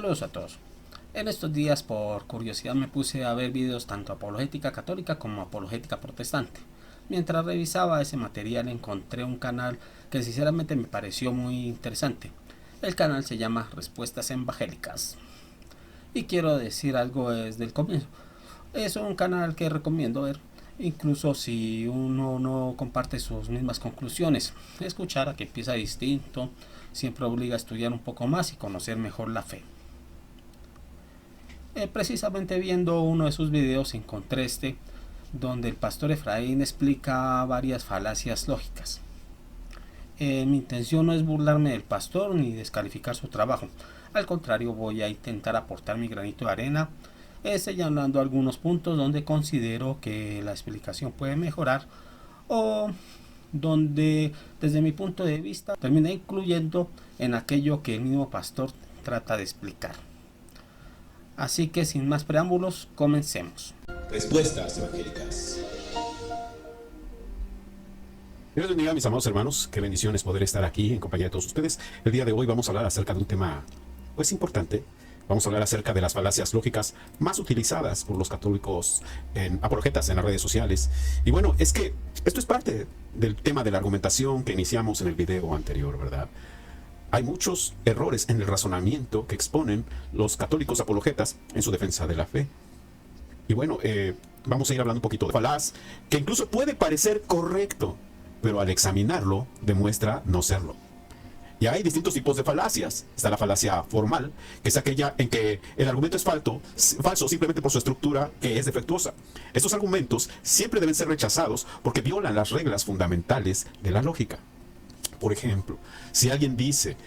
Saludos a todos. En estos días, por curiosidad, me puse a ver videos tanto apologética católica como apologética protestante. Mientras revisaba ese material encontré un canal que sinceramente me pareció muy interesante. El canal se llama Respuestas Evangélicas. Y quiero decir algo desde el comienzo. Es un canal que recomiendo ver, incluso si uno no comparte sus mismas conclusiones. Escuchar a que empieza distinto siempre obliga a estudiar un poco más y conocer mejor la fe. Precisamente viendo uno de sus videos encontré donde el pastor Efraín explica varias falacias lógicas. Mi intención no es burlarme del pastor ni descalificar su trabajo. Al contrario, voy a intentar aportar mi granito de arena, señalando algunos puntos donde considero que la explicación puede mejorar o donde desde mi punto de vista termina incluyendo en aquello que el mismo pastor trata de explicar. Así que sin más preámbulos, comencemos. Respuestas evangélicas. Dios bendiga, mis amados hermanos, qué bendición es poder estar aquí en compañía de todos ustedes. El día de hoy vamos a hablar acerca de un tema, pues, importante. Vamos a hablar acerca de las falacias lógicas más utilizadas por los católicos en apologetas en las redes sociales. Y bueno, es que esto es parte del tema de la argumentación que iniciamos en el video anterior, ¿verdad? Hay muchos errores en el razonamiento que exponen los católicos apologetas en su defensa de la fe. Y bueno, vamos a ir hablando un poquito de falaz, que incluso puede parecer correcto, pero al examinarlo demuestra no serlo. Y hay distintos tipos de falacias. Está la falacia formal, que es aquella en que el argumento es falso simplemente por su estructura, que es defectuosa. Estos argumentos siempre deben ser rechazados porque violan las reglas fundamentales de la lógica. Por ejemplo, si alguien dice...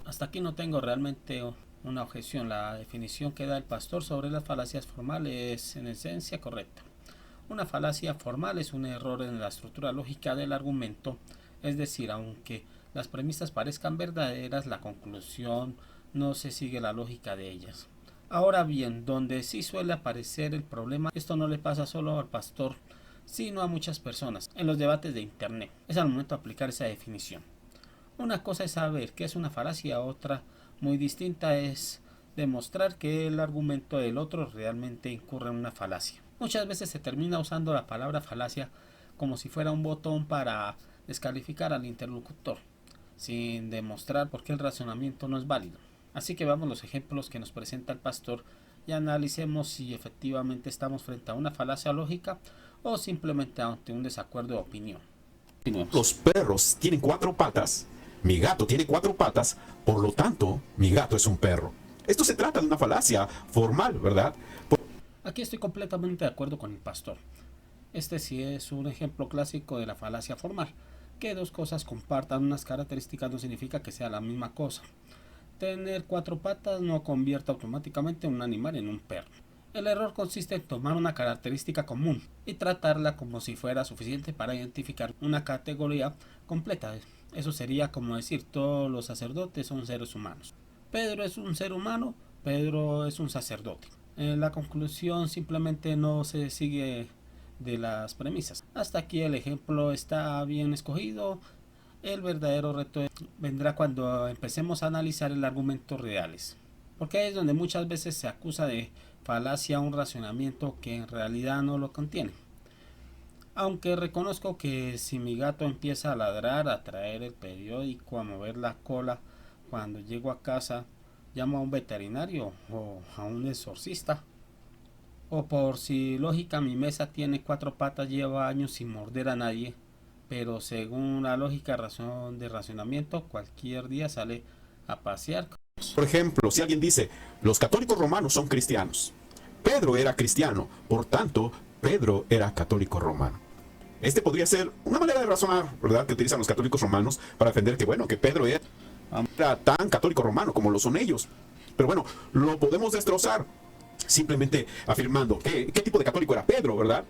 Hasta aquí no tengo realmente una objeción. La definición que da el pastor sobre las falacias formales es en esencia correcta. Una falacia formal es un error en la estructura lógica del argumento, es decir, aunque las premisas parezcan verdaderas, la conclusión no se sigue la lógica de ellas. Ahora bien, donde sí suele aparecer el problema, esto no le pasa solo al pastor, sino a muchas personas en los debates de internet. Es al momento de aplicar esa definición. Una cosa es saber qué es una falacia, otra muy distinta es demostrar que el argumento del otro realmente incurre en una falacia. Muchas veces se termina usando la palabra falacia como si fuera un botón para descalificar al interlocutor, sin demostrar por qué el razonamiento no es válido. Así que veamos los ejemplos que nos presenta el pastor y analicemos si efectivamente estamos frente a una falacia lógica o simplemente ante un desacuerdo de opinión. Los perros tienen 4 patas, mi gato tiene 4 patas, por lo tanto, mi gato es un perro. Esto se trata de una falacia formal, ¿verdad? Aquí estoy completamente de acuerdo con el pastor. Este sí es un ejemplo clásico de la falacia formal. Que dos cosas compartan unas características no significa que sea la misma cosa. Tener 4 patas no convierte automáticamente un animal en un perro. El error consiste en tomar una característica común y tratarla como si fuera suficiente para identificar una categoría completa. Eso sería como decir todos los sacerdotes son seres humanos. Pedro es un ser humano, Pedro es un sacerdote. La conclusión simplemente no se sigue de las premisas. Hasta aquí el ejemplo está bien escogido. El verdadero reto vendrá cuando empecemos a analizar el argumento reales, porque ahí es donde muchas veces se acusa de falacia un razonamiento que en realidad no lo contiene. Aunque reconozco que si mi gato empieza a ladrar, a traer el periódico, a mover la cola cuando llego a casa, llamo a un veterinario o a un exorcista. O por si lógica mi mesa tiene 4 patas, lleva años sin morder a nadie, pero según la lógica razón de racionamiento, cualquier día sale a pasear. Por ejemplo, si alguien dice, los católicos romanos son cristianos, Pedro era cristiano, por tanto, Pedro era católico romano. Este podría ser una manera de razonar, ¿verdad?, que utilizan los católicos romanos para defender que, bueno, que Pedro era tan católico romano como lo son ellos. Pero bueno, lo podemos destrozar simplemente afirmando qué tipo de católico era Pedro, ¿verdad?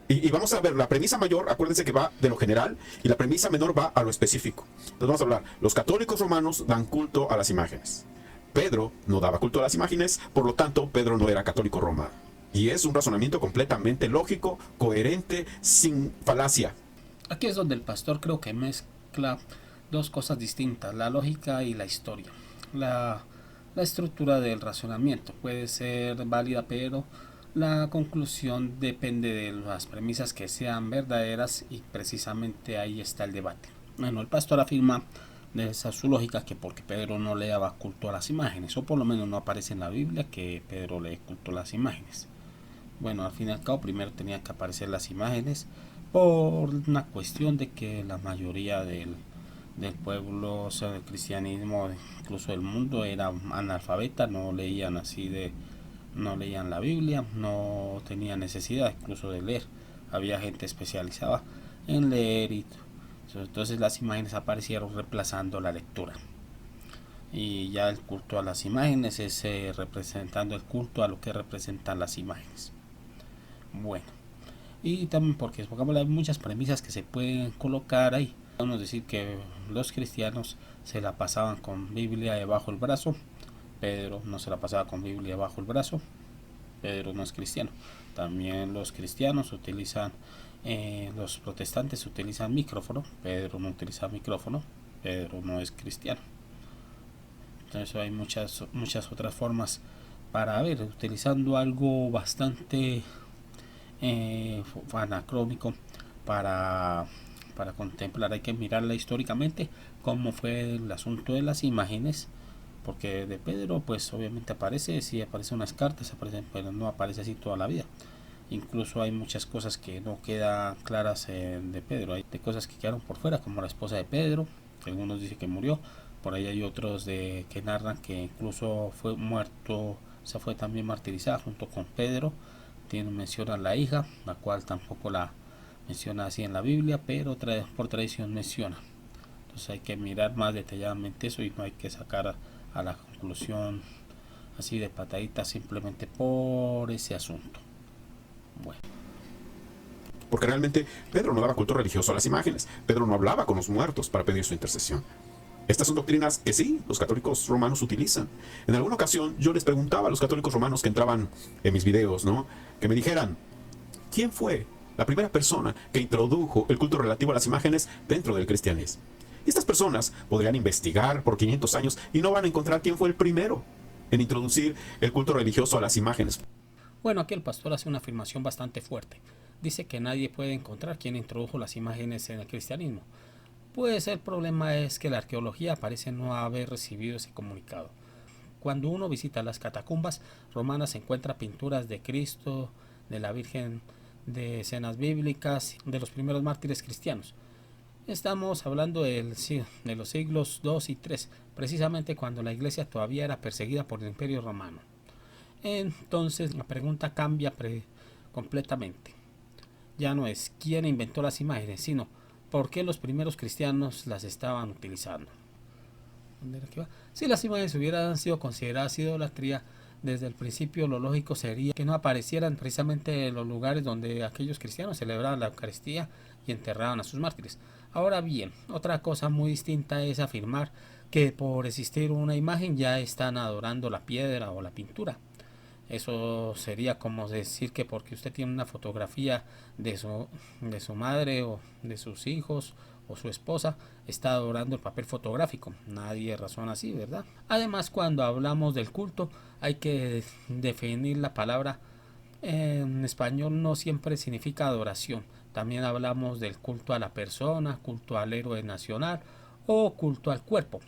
Y vamos a ver, la premisa mayor, acuérdense que va de lo general, y la premisa menor va a lo específico. Entonces vamos a hablar, los católicos romanos dan culto a las imágenes. Pedro no daba culto a las imágenes, por lo tanto, Pedro no era católico romano. Y es un razonamiento completamente lógico, coherente, sin falacia. Aquí es donde el pastor creo que mezcla dos cosas distintas, la lógica y la historia. La La estructura del razonamiento puede ser válida, pero la conclusión depende de las premisas que sean verdaderas, y precisamente ahí está el debate. Bueno, el pastor afirma de esa su lógica que porque Pedro no le daba culto a las imágenes, o por lo menos no aparece en la Biblia que Pedro le culto a las imágenes. Bueno, al fin y al cabo primero tenían que aparecer las imágenes por una cuestión de que la mayoría del pueblo, o sea, del cristianismo, incluso del mundo, era analfabeta, no leían no leían la Biblia, no tenían necesidad incluso de leer. Había gente especializada en leer y entonces las imágenes aparecieron reemplazando la lectura. Y ya el culto a las imágenes es representando el culto a lo que representan las imágenes. Bueno, y también porque hay muchas premisas que se pueden colocar ahí. Vamos a decir que los cristianos se la pasaban con Biblia debajo del brazo. Pedro no se la pasaba con Biblia debajo del brazo. Pedro no es cristiano. También los cristianos utilizan, los protestantes utilizan micrófono. Pedro no utiliza micrófono. Pedro no es cristiano. Entonces hay muchas otras formas para ver, utilizando algo bastante anacrónico para contemplar. Hay que mirarla históricamente cómo fue el asunto de las imágenes, porque de Pedro pues obviamente aparece, sí aparecen unas cartas, pero no aparece así toda la vida. Incluso hay muchas cosas que no quedan claras de Pedro, hay de cosas que quedaron por fuera, como la esposa de Pedro, algunos dicen que murió, por ahí hay otros que narran que incluso fue muerto, se fue también martirizada junto con Pedro. Menciona la hija, la cual tampoco la menciona así en la Biblia, pero por tradición menciona. Entonces hay que mirar más detalladamente eso y no hay que sacar a la conclusión así de patadita simplemente por ese asunto. Bueno. Porque realmente Pedro no daba culto religioso a las imágenes. Pedro no hablaba con los muertos para pedir su intercesión. Estas son doctrinas que sí, los católicos romanos utilizan. En alguna ocasión yo les preguntaba a los católicos romanos que entraban en mis videos, ¿no?, que me dijeran, ¿quién fue la primera persona que introdujo el culto relativo a las imágenes dentro del cristianismo? Y estas personas podrían investigar por 500 años y no van a encontrar quién fue el primero en introducir el culto religioso a las imágenes. Bueno, aquí el pastor hace una afirmación bastante fuerte. Dice que nadie puede encontrar quién introdujo las imágenes en el cristianismo. Pues el problema es que la arqueología parece no haber recibido ese comunicado. Cuando uno visita las catacumbas romanas se encuentra pinturas de Cristo, de la Virgen, de escenas bíblicas, de los primeros mártires cristianos. Estamos hablando de los siglos II y III, precisamente cuando la iglesia todavía era perseguida por el Imperio Romano. Entonces la pregunta cambia completamente. Ya no es quién inventó las imágenes, sino por qué los primeros cristianos las estaban utilizando. Si las imágenes hubieran sido consideradas idolatría, desde el principio lo lógico sería que no aparecieran precisamente en los lugares donde aquellos cristianos celebraban la Eucaristía y enterraban a sus mártires. Ahora bien, otra cosa muy distinta es afirmar que por existir una imagen ya están adorando la piedra o la pintura. Eso sería como decir que porque usted tiene una fotografía de su madre o de sus hijos o su esposa, está adorando el papel fotográfico. Nadie razona así, ¿verdad? Además, cuando hablamos del culto, hay que definir la palabra. En español no siempre significa adoración. También hablamos del culto a la persona, culto al héroe nacional o culto al cuerpo,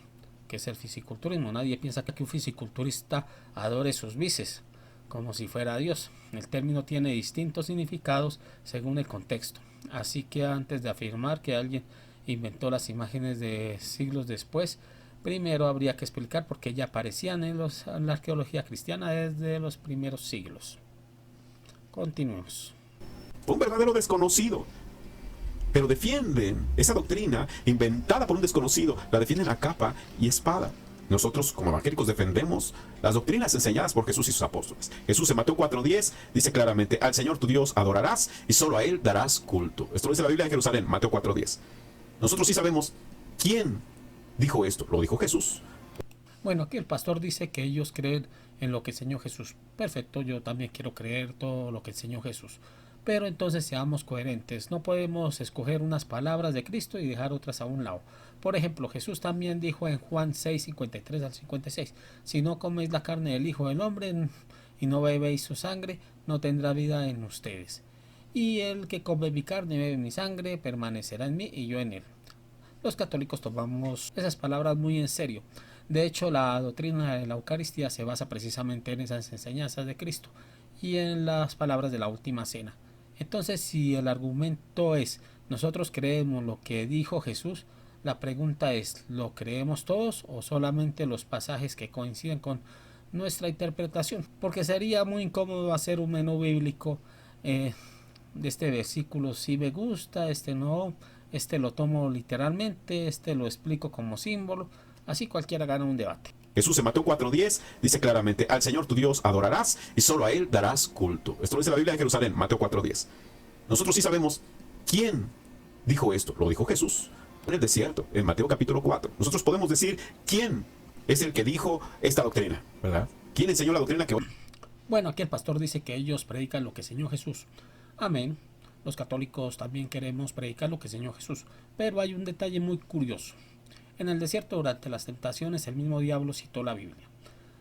que es el fisiculturismo. Nadie piensa que un fisiculturista adore sus bíceps como si fuera Dios. El término tiene distintos significados según el contexto. Así que antes de afirmar que alguien inventó las imágenes de siglos después, primero habría que explicar por qué ya aparecían en la arqueología cristiana desde los primeros siglos. Continuemos. Un verdadero desconocido. Pero defienden esa doctrina inventada por un desconocido, la defienden a capa y espada. Nosotros, como evangélicos, defendemos las doctrinas enseñadas por Jesús y sus apóstoles. Jesús en Mateo 4:10 dice claramente, al Señor tu Dios adorarás y solo a Él darás culto. Esto lo dice la Biblia de Jerusalén, Mateo 4:10. Nosotros sí sabemos quién dijo esto. Lo dijo Jesús. Bueno, aquí el pastor dice que ellos creen en lo que enseñó Jesús. Perfecto, yo también quiero creer todo lo que enseñó Jesús. Pero entonces seamos coherentes, no podemos escoger unas palabras de Cristo y dejar otras a un lado. Por ejemplo, Jesús también dijo en Juan 6, 53 al 56, si no coméis la carne del Hijo del Hombre y no bebéis su sangre, no tendrá vida en ustedes. Y el que come mi carne y bebe mi sangre permanecerá en mí y yo en él. Los católicos tomamos esas palabras muy en serio. De hecho, la doctrina de la Eucaristía se basa precisamente en esas enseñanzas de Cristo y en las palabras de la última cena. Entonces, si el argumento es nosotros creemos lo que dijo Jesús, la pregunta es, ¿lo creemos todos o solamente los pasajes que coinciden con nuestra interpretación? Porque sería muy incómodo hacer un menú bíblico de este versículo, si me gusta, este no, este lo tomo literalmente, este lo explico como símbolo, así cualquiera gana un debate. Jesús en Mateo 4:10 dice claramente, al Señor tu Dios adorarás y solo a Él darás culto. Esto lo dice la Biblia de Jerusalén, Mateo 4:10. Nosotros sí sabemos quién dijo esto. Lo dijo Jesús en el desierto, en Mateo capítulo 4. Nosotros podemos decir quién es el que dijo esta doctrina, ¿verdad? ¿Quién enseñó la doctrina que hoy? Bueno, aquí el pastor dice que ellos predican lo que enseñó Jesús. Amén. Los católicos también queremos predicar lo que enseñó Jesús. Pero hay un detalle muy curioso. En el desierto durante las tentaciones el mismo diablo citó la Biblia.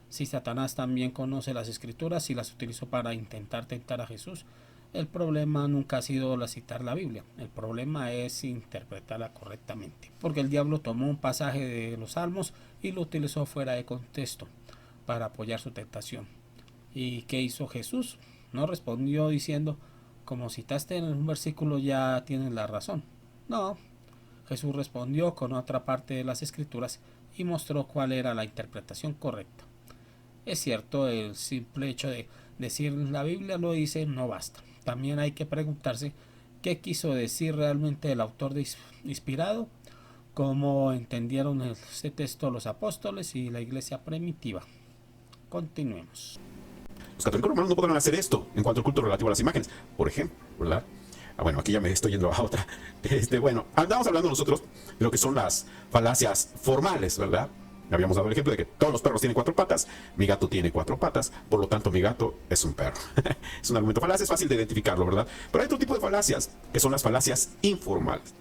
Si Satanás también conoce las escrituras y las utilizó para intentar tentar a Jesús, el problema nunca ha sido citar la Biblia. El problema es interpretarla correctamente. Porque el diablo tomó un pasaje de los Salmos y lo utilizó fuera de contexto para apoyar su tentación. ¿Y qué hizo Jesús? No respondió diciendo, como citaste en un versículo ya tienes la razón. No. Jesús respondió con otra parte de las escrituras y mostró cuál era la interpretación correcta. Es cierto, el simple hecho de decir la Biblia lo dice no basta. También hay que preguntarse qué quiso decir realmente el autor inspirado, cómo entendieron ese texto los apóstoles y la iglesia primitiva. Continuemos. Los católicos romanos no podrán hacer esto en cuanto al culto relativo a las imágenes, por ejemplo, ¿verdad? Bueno, aquí ya me estoy yendo a otra. Bueno, andamos hablando nosotros de lo que son las falacias formales, ¿verdad? Habíamos dado el ejemplo de que todos los perros tienen 4 patas, mi gato tiene 4 patas, por lo tanto mi gato es un perro. Es un argumento falaz, es fácil de identificarlo, ¿verdad? Pero hay otro tipo de falacias, que son las falacias informales.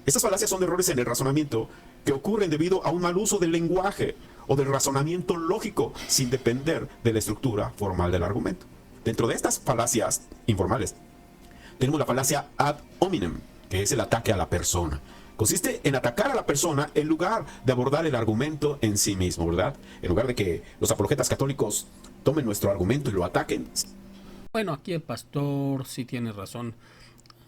Estas falacias son errores en el razonamiento que ocurren debido a un mal uso del lenguaje o del razonamiento lógico sin depender de la estructura formal del argumento. Dentro de estas falacias informales, tenemos la falacia ad hominem, que es el ataque a la persona. Consiste en atacar a la persona en lugar de abordar el argumento en sí mismo, ¿verdad? En lugar de que los apologetas católicos tomen nuestro argumento y lo ataquen. Bueno, aquí el pastor sí tiene razón.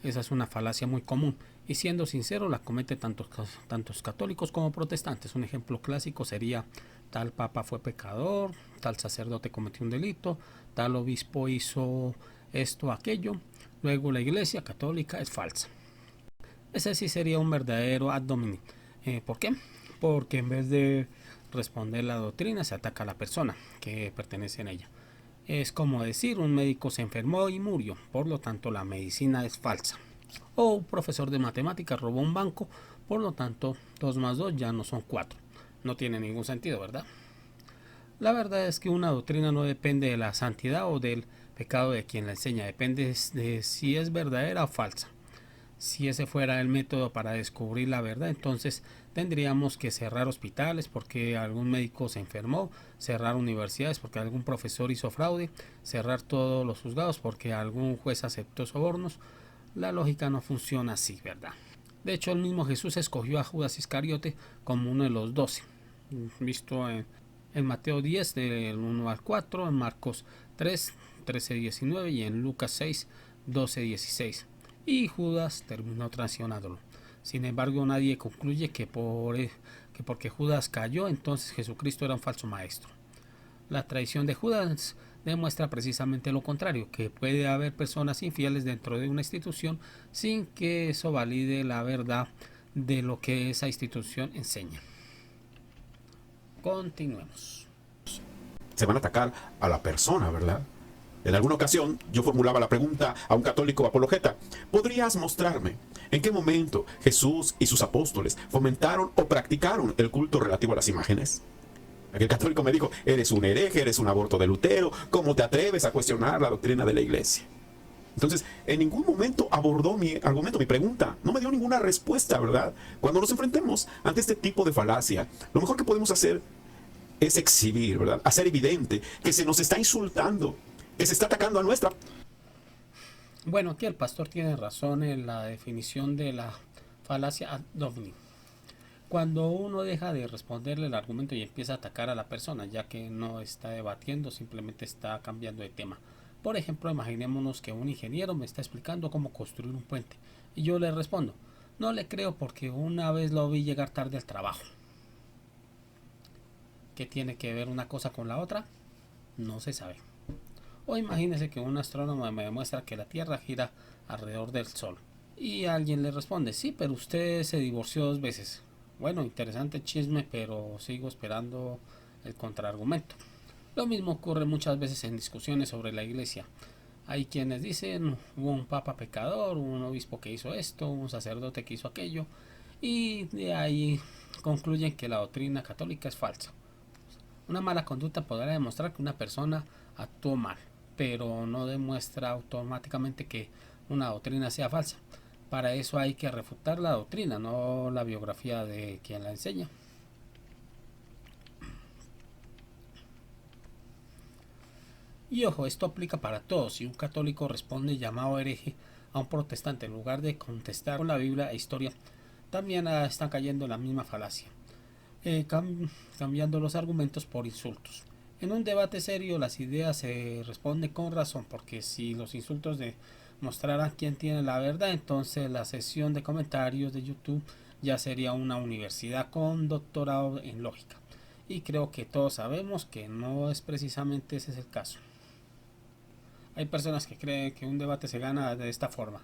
Esa es una falacia muy común. Y siendo sincero, la comete tantos católicos como protestantes. Un ejemplo clásico sería tal papa fue pecador, tal sacerdote cometió un delito, tal obispo hizo esto, aquello. Luego la iglesia católica es falsa. Ese sí sería un verdadero ad hominem. ¿Por qué? Porque en vez de responder la doctrina se ataca a la persona que pertenece en ella. Es como decir un médico se enfermó y murió, por lo tanto la medicina es falsa. O un profesor de matemáticas robó un banco, por lo tanto 2 más 2 ya no son 4. No tiene ningún sentido, ¿verdad? La verdad es que una doctrina no depende de la santidad o del pecado de quien la enseña, depende de si es verdadera o falsa. Si ese fuera el método para descubrir la verdad, entonces tendríamos que cerrar hospitales porque algún médico se enfermó, cerrar universidades porque algún profesor hizo fraude, cerrar todos los juzgados porque algún juez aceptó sobornos. La lógica no funciona así, ¿verdad? De hecho, el mismo Jesús escogió a Judas Iscariote como uno de los 12, visto en Mateo 10 del 1 al 4, en Marcos 3, 13-19 y en Lucas 6, 12-16. Y Judas terminó traicionándolo. Sin embargo, nadie concluye que porque Judas cayó, entonces Jesucristo era un falso maestro. La traición de Judas demuestra precisamente lo contrario, que puede haber personas infieles dentro de una institución sin que eso valide la verdad de lo que esa institución enseña. Continuemos. Se van a atacar a la persona, ¿verdad? En alguna ocasión yo formulaba la pregunta a un católico apologeta: ¿podrías mostrarme en qué momento Jesús y sus apóstoles fomentaron o practicaron el culto relativo a las imágenes? Aquel católico me dijo: eres un hereje, eres un aborto de Lutero, ¿cómo te atreves a cuestionar la doctrina de la iglesia? Entonces, en ningún momento abordó mi argumento, mi pregunta. No me dio ninguna respuesta, ¿verdad? Cuando nos enfrentemos ante este tipo de falacia, lo mejor que podemos hacer es exhibir, ¿verdad? Hacer evidente que se nos está insultando, que se está atacando a nuestra. Bueno, aquí el pastor tiene razón en la definición de la falacia ad hominem. Cuando uno deja de responderle el argumento y empieza a atacar a la persona, ya que no está debatiendo, simplemente está cambiando de tema. Por ejemplo, imaginémonos que un ingeniero me está explicando cómo construir un puente y yo le respondo, no le creo porque una vez lo vi llegar tarde al trabajo. ¿Qué tiene que ver una cosa con la otra? No se sabe. O imagínese que un astrónomo me demuestra que la Tierra gira alrededor del Sol. Y alguien le responde, sí, pero usted se divorció 2 veces. Bueno, interesante chisme, pero sigo esperando el contraargumento. Lo mismo ocurre muchas veces en discusiones sobre la iglesia. Hay quienes dicen, hubo un papa pecador, un obispo que hizo esto, un sacerdote que hizo aquello, y de ahí concluyen que la doctrina católica es falsa. Una mala conducta podrá demostrar que una persona actuó mal, pero no demuestra automáticamente que una doctrina sea falsa. Para eso hay que refutar la doctrina, no la biografía de quien la enseña. Y ojo, esto aplica para todos. Si un católico responde llamado hereje a un protestante en lugar de contestar con la Biblia e historia, también están cayendo en la misma falacia, cambiando los argumentos por insultos. En un debate serio las ideas se responden con razón, porque si los insultos demostraran quién tiene la verdad, entonces la sesión de comentarios de YouTube ya sería una universidad con doctorado en lógica. Y creo que todos sabemos que no es precisamente ese es el caso. Hay personas que creen que un debate se gana de esta forma.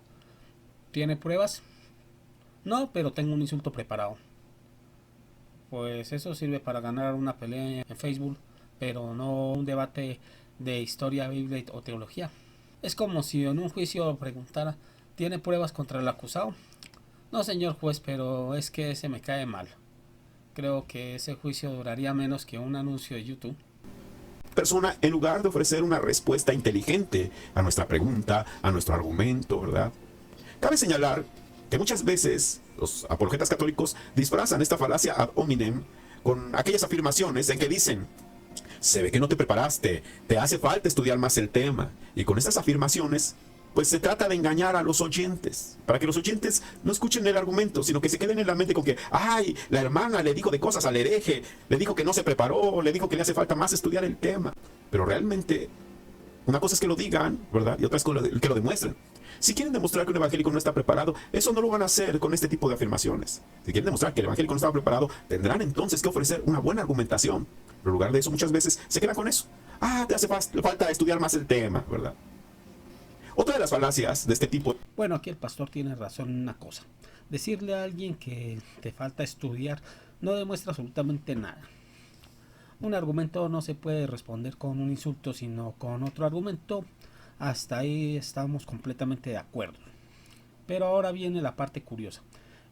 ¿Tiene pruebas? No, pero tengo un insulto preparado. Pues eso sirve para ganar una pelea en Facebook, pero no un debate de historia, Biblia o teología. Es como si en un juicio preguntara, ¿tiene pruebas contra el acusado? No, señor juez, pero es que ese me cae mal. Creo que ese juicio duraría menos que un anuncio de YouTube. Persona, en lugar de ofrecer una respuesta inteligente a nuestra pregunta, a nuestro argumento, ¿verdad? Cabe señalar que muchas veces los apologetas católicos disfrazan esta falacia ad hominem con aquellas afirmaciones en que dicen, se ve que no te preparaste, te hace falta estudiar más el tema. Y con estas afirmaciones, pues se trata de engañar a los oyentes, para que los oyentes no escuchen el argumento, sino que se queden en la mente con que, ay, la hermana le dijo de cosas al hereje, le dijo que no se preparó, le dijo que le hace falta más estudiar el tema. Pero realmente, una cosa es que lo digan, ¿verdad? Y otra es que lo demuestren. Si quieren demostrar que un evangélico no está preparado, eso no lo van a hacer con este tipo de afirmaciones. Si quieren demostrar que el evangélico no estaba preparado, tendrán entonces que ofrecer una buena argumentación. Pero en lugar de eso, muchas veces se quedan con eso. Ah, te hace falta estudiar más el tema, ¿verdad? Otra de las falacias de este tipo. Bueno, aquí el pastor tiene razón en una cosa. Decirle a alguien que te falta estudiar no demuestra absolutamente nada. Un argumento no se puede responder con un insulto, sino con otro argumento. Hasta ahí estamos completamente de acuerdo. Pero ahora viene la parte curiosa.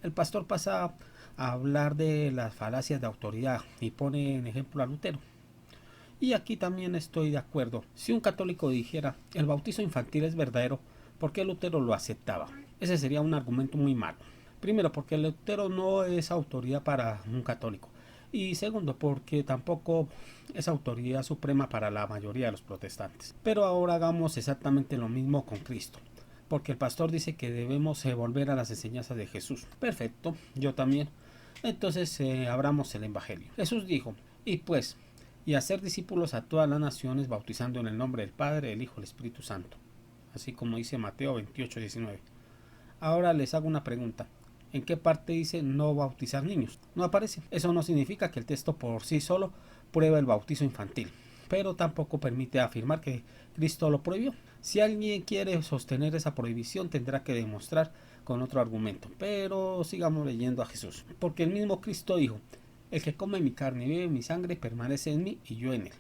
El pastor pasa a hablar de las falacias de autoridad y pone en ejemplo a Lutero. Y aquí también estoy de acuerdo. Si un católico dijera el bautizo infantil es verdadero, ¿por qué Lutero lo aceptaba? Ese sería un argumento muy malo. Primero, porque Lutero no es autoridad para un católico. Y segundo, porque tampoco es autoridad suprema para la mayoría de los protestantes. Pero ahora hagamos exactamente lo mismo con Cristo. Porque el pastor dice que debemos volver a las enseñanzas de Jesús. Perfecto, yo también. Entonces abramos el Evangelio. Jesús dijo, y hacer discípulos a todas las naciones, bautizando en el nombre del Padre, del Hijo y del Espíritu Santo. Así como dice Mateo 28:19. Ahora les hago una pregunta. ¿En qué parte dice no bautizar niños? No aparece. Eso no significa que el texto por sí solo prueba el bautizo infantil, pero tampoco permite afirmar que Cristo lo prohibió. Si alguien quiere sostener esa prohibición, tendrá que demostrar con otro argumento. Pero sigamos leyendo a Jesús. Porque el mismo Cristo dijo, el que come mi carne y bebe mi sangre permanece en mí y yo en él,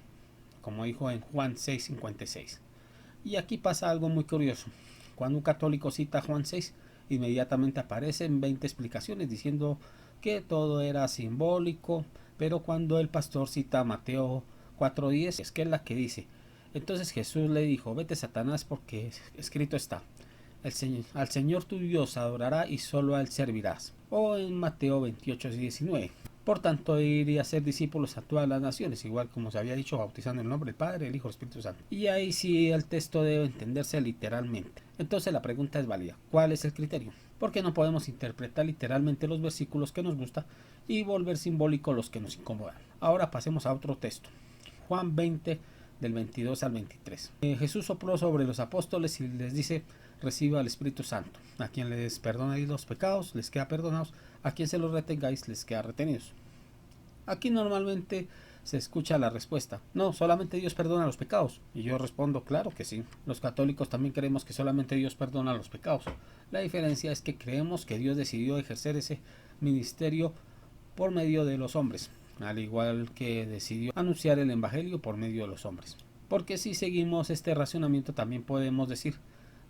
como dijo en Juan 6:56. Y aquí pasa algo muy curioso. Cuando un católico cita Juan 6, inmediatamente aparecen 20 explicaciones diciendo que todo era simbólico, pero cuando el pastor cita Mateo 4:10, es que es la que dice, Entonces Jesús le dijo: vete, Satanás, porque escrito está: al Señor tu Dios adorará y solo a él servirás. O en Mateo 28:19. Por tanto, ir y hacer discípulos a todas las naciones, igual como se había dicho, bautizando en el nombre del Padre, el Hijo y el Espíritu Santo. Y ahí sí el texto debe entenderse literalmente. Entonces la pregunta es válida: ¿cuál es el criterio? Porque no podemos interpretar literalmente los versículos que nos gusta y volver simbólicos los que nos incomodan. Ahora pasemos a otro texto. Juan 20, del 22 al 23. Jesús sopló sobre los apóstoles y les dice: reciba el Espíritu Santo. A quien les perdonáis los pecados, les queda perdonados. A quien se los retengáis, les queda retenidos. Aquí normalmente se escucha la respuesta: no, solamente Dios perdona los pecados. Y yo respondo: claro que sí. Los católicos también creemos que solamente Dios perdona los pecados. La diferencia es que creemos que Dios decidió ejercer ese ministerio por medio de los hombres, al igual que decidió anunciar el evangelio por medio de los hombres. Porque si seguimos este razonamiento, también podemos decir: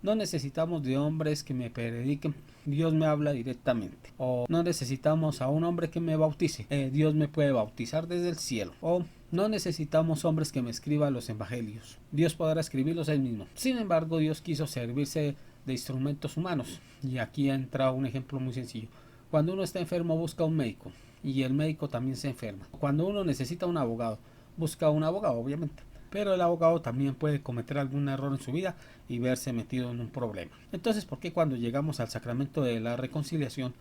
no necesitamos de hombres que me prediquen, Dios me habla directamente. O no necesitamos a un hombre que me bautice, Dios me puede bautizar desde el cielo. O no necesitamos hombres que me escriban los evangelios, Dios podrá escribirlos él mismo. Sin embargo, Dios quiso servirse de instrumentos humanos. Y aquí entra un ejemplo muy sencillo. Cuando uno está enfermo, busca un médico, y el médico también se enferma. Cuando uno necesita un abogado, busca un abogado, obviamente. Pero el abogado también puede cometer algún error en su vida y verse metido en un problema. Entonces, ¿por qué cuando llegamos al sacramento de la reconciliación,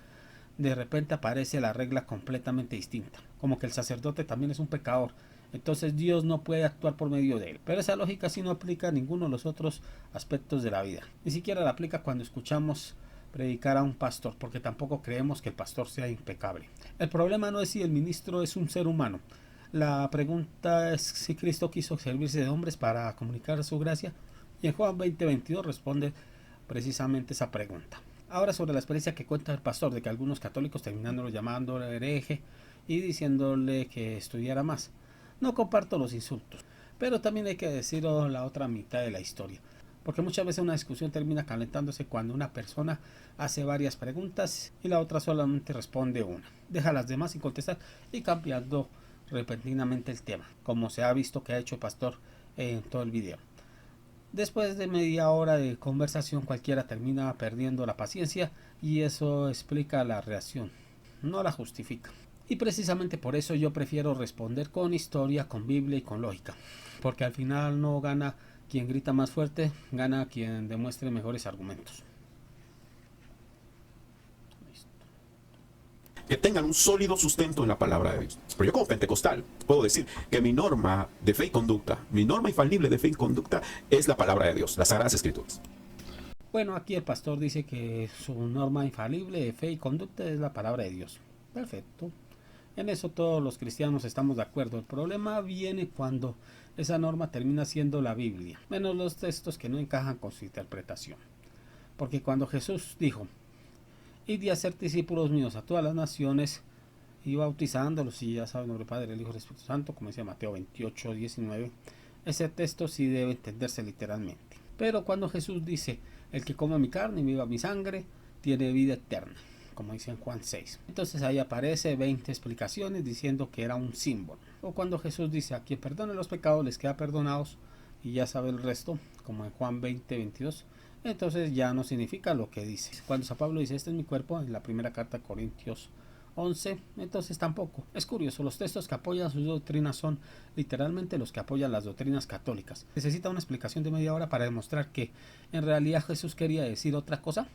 de repente aparece la regla completamente distinta? Como que el sacerdote también es un pecador, entonces Dios no puede actuar por medio de él. Pero esa lógica sí no aplica a ninguno de los otros aspectos de la vida. Ni siquiera la aplica cuando escuchamos predicar a un pastor, porque tampoco creemos que el pastor sea impecable. El problema no es si el ministro es un ser humano. La pregunta es si Cristo quiso servirse de hombres para comunicar su gracia, y en Juan 20:22 responde precisamente esa pregunta. Ahora, sobre la experiencia que cuenta el pastor de que algunos católicos terminándolo llamando hereje y diciéndole que estudiara más. No comparto los insultos, pero también hay que decirlo la otra mitad de la historia, porque muchas veces una discusión termina calentándose cuando una persona hace varias preguntas y la otra solamente responde una, deja las demás sin contestar y cambiando repentinamente el tema, como se ha visto que ha hecho el pastor en todo el video. Después de media hora de conversación, cualquiera termina perdiendo la paciencia, y eso explica la reacción, no la justifica. Y precisamente por eso yo prefiero responder con historia, con Biblia y con lógica, porque al final no gana quien grita más fuerte, gana quien demuestre mejores argumentos. Que tengan un sólido sustento en la palabra de Dios. Pero yo como pentecostal puedo decir que mi norma de fe y conducta, mi norma infalible de fe y conducta es la palabra de Dios, las Sagradas Escrituras. Bueno, aquí el pastor dice que su norma infalible de fe y conducta es la palabra de Dios. Perfecto. En eso todos los cristianos estamos de acuerdo. El problema viene cuando esa norma termina siendo la Biblia, menos los textos que no encajan con su interpretación. Porque cuando Jesús dijo: id y hacer discípulos míos a todas las naciones, y bautizándolos, y ya saben, en nombre del Padre, el Hijo y el Espíritu Santo, como decía Mateo 28:19, ese texto sí debe entenderse literalmente. Pero cuando Jesús dice: el que come mi carne y viva mi sangre, tiene vida eterna, como dice en Juan 6. Entonces ahí aparece 20 explicaciones diciendo que era un símbolo. O cuando Jesús dice: a quien perdone los pecados les queda perdonados, y ya sabe el resto, como en Juan 20:22. Entonces ya no significa lo que dice. Cuando San Pablo dice: este es mi cuerpo, en la primera carta a Corintios 11, entonces tampoco. Es curioso, los textos que apoyan sus doctrinas son literalmente los que apoyan las doctrinas católicas. ¿Necesita una explicación de media hora para demostrar que en realidad Jesús quería decir otra cosa?